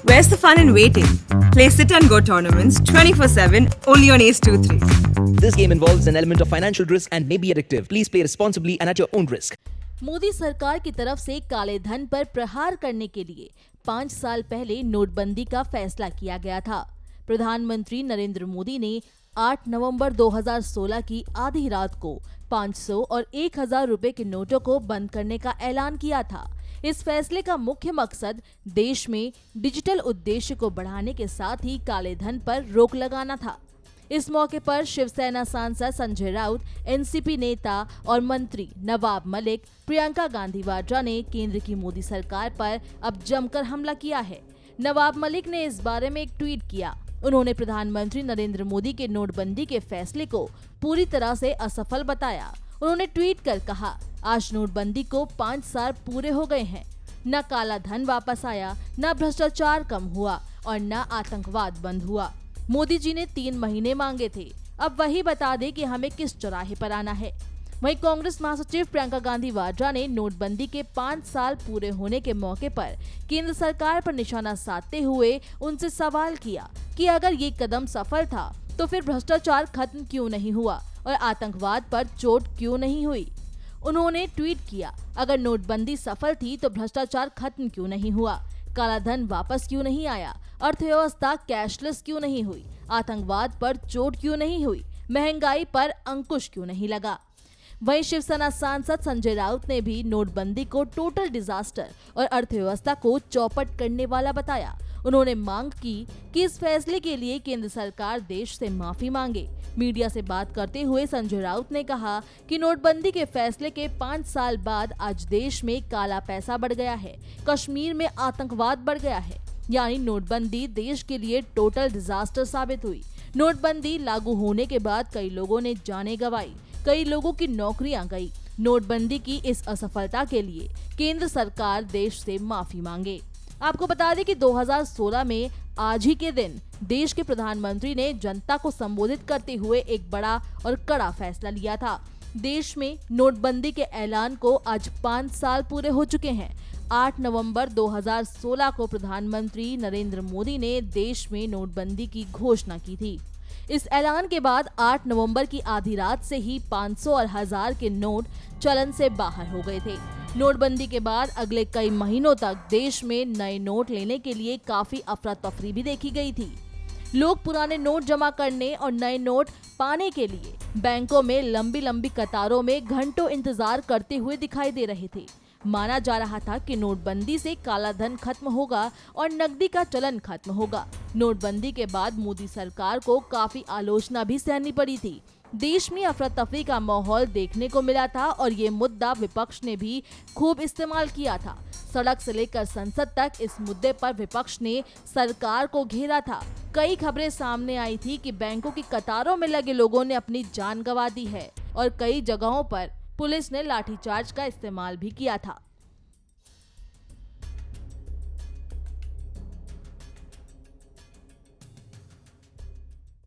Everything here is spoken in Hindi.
Where's the fun in waiting? Play sit and go tournaments 24/7 only on Ace 2-3. This game involves an element of financial risk and may be addictive. Please play responsibly and at your own risk. Modi सरकार की तरफ से काले धन पर प्रहार करने के लिए 5 साल पहले नोटबंदी का फैसला किया गया था। प्रधानमंत्री नरेंद्र मोदी ने 8 नवंबर 2016 की आधी रात को 500 और 1000 रुपए के नोटों को बंद करने का ऐलान किया था। इस फैसले का मुख्य मकसद देश में डिजिटल उद्देश्य को बढ़ाने के साथ ही काले धन पर रोक लगाना था। इस मौके पर शिवसेना सांसद संजय राउत, एनसीपी नेता और मंत्री नवाब मलिक, प्रियंका गांधी वाड्रा ने केंद्र की मोदी सरकार पर अब जमकर हमला किया है। नवाब मलिक ने इस बारे में एक ट्वीट किया। उन्होंने प्रधानमंत्री नरेंद्र मोदी के नोटबंदी के फैसले को पूरी तरह से असफल बताया। उन्होंने ट्वीट कर कहा, आज नोटबंदी को 5 साल पूरे हो गए हैं। न काला धन वापस आया, न भ्रष्टाचार कम हुआ और न आतंकवाद बंद हुआ। मोदी जी ने 3 महीने मांगे थे, अब वही बता दे कि हमें किस चौराहे पर आना है। वहीं कांग्रेस महासचिव प्रियंका गांधी वाड्रा ने नोटबंदी के 5 साल पूरे होने के मौके पर केंद्र सरकार पर निशाना साधते हुए उनसे सवाल किया कि अगर ये कदम सफल था तो फिर भ्रष्टाचार खत्म क्यों नहीं हुआ और आतंकवाद पर चोट क्यों नहीं हुई। उन्होंने ट्वीट किया, अगर नोटबंदी सफल थी तो भ्रष्टाचार खत्म क्यों नहीं हुआ, काला धन वापस क्यों नहीं आया, अर्थव्यवस्था कैशलेस क्यों नहीं हुई, आतंकवाद पर चोट क्यों नहीं हुई, महंगाई पर अंकुश क्यों नहीं लगा। वहीं शिवसेना सांसद संजय राउत ने भी नोटबंदी को टोटल डिजास्टर और अर्थव्यवस्था को चौपट करने वाला बताया। उन्होंने मांग की कि इस फैसले के लिए केंद्र सरकार देश से माफी मांगे। मीडिया से बात करते हुए संजय राउत ने कहा कि नोटबंदी के फैसले के 5 साल बाद आज देश में काला पैसा बढ़ गया है, कश्मीर में आतंकवाद बढ़ गया है, यानी नोटबंदी देश के लिए टोटल डिजास्टर साबित हुई। नोटबंदी लागू होने के बाद कई लोगों ने जानें गंवाई, कई लोगों की नौकरियां गई। नोटबंदी की इस असफलता के लिए केंद्र सरकार देश से माफी मांगे। आपको बता दें कि 2016 में आज ही के दिन देश के प्रधानमंत्री ने जनता को संबोधित करते हुए एक बड़ा और कड़ा फैसला लिया था। देश में नोटबंदी के ऐलान को आज 5 साल पूरे हो चुके हैं। 8 नवंबर 2016 को प्रधानमंत्री नरेंद्र मोदी ने देश में नोटबंदी की घोषणा की थी। इस ऐलान के बाद 8 नवंबर की आधी रात से ही 500 और 1000 के नोट चलन से बाहर हो गए थे। नोटबंदी के बाद अगले कई महीनों तक देश में नए नोट लेने के लिए काफी अफरा तफरी भी देखी गई थी। लोग पुराने नोट जमा करने और नए नोट पाने के लिए बैंकों में लंबी लंबी कतारों में घंटों इंतजार करते हुए दिखाई दे रहे थे। माना जा रहा था कि नोटबंदी से काला धन खत्म होगा और नकदी का चलन खत्म होगा। नोटबंदी के बाद मोदी सरकार को काफी आलोचना भी सहनी पड़ी थी। देश में अफरा तफरी का माहौल देखने को मिला था और ये मुद्दा विपक्ष ने भी खूब इस्तेमाल किया था। सड़क से लेकर संसद तक इस मुद्दे पर विपक्ष ने सरकार को घेरा था। कई खबरें सामने आई थी कि बैंकों की कतारों में लगे लोगों ने अपनी जान गंवा दी है और कई जगहों पर पुलिस ने लाठीचार्ज का इस्तेमाल भी किया था।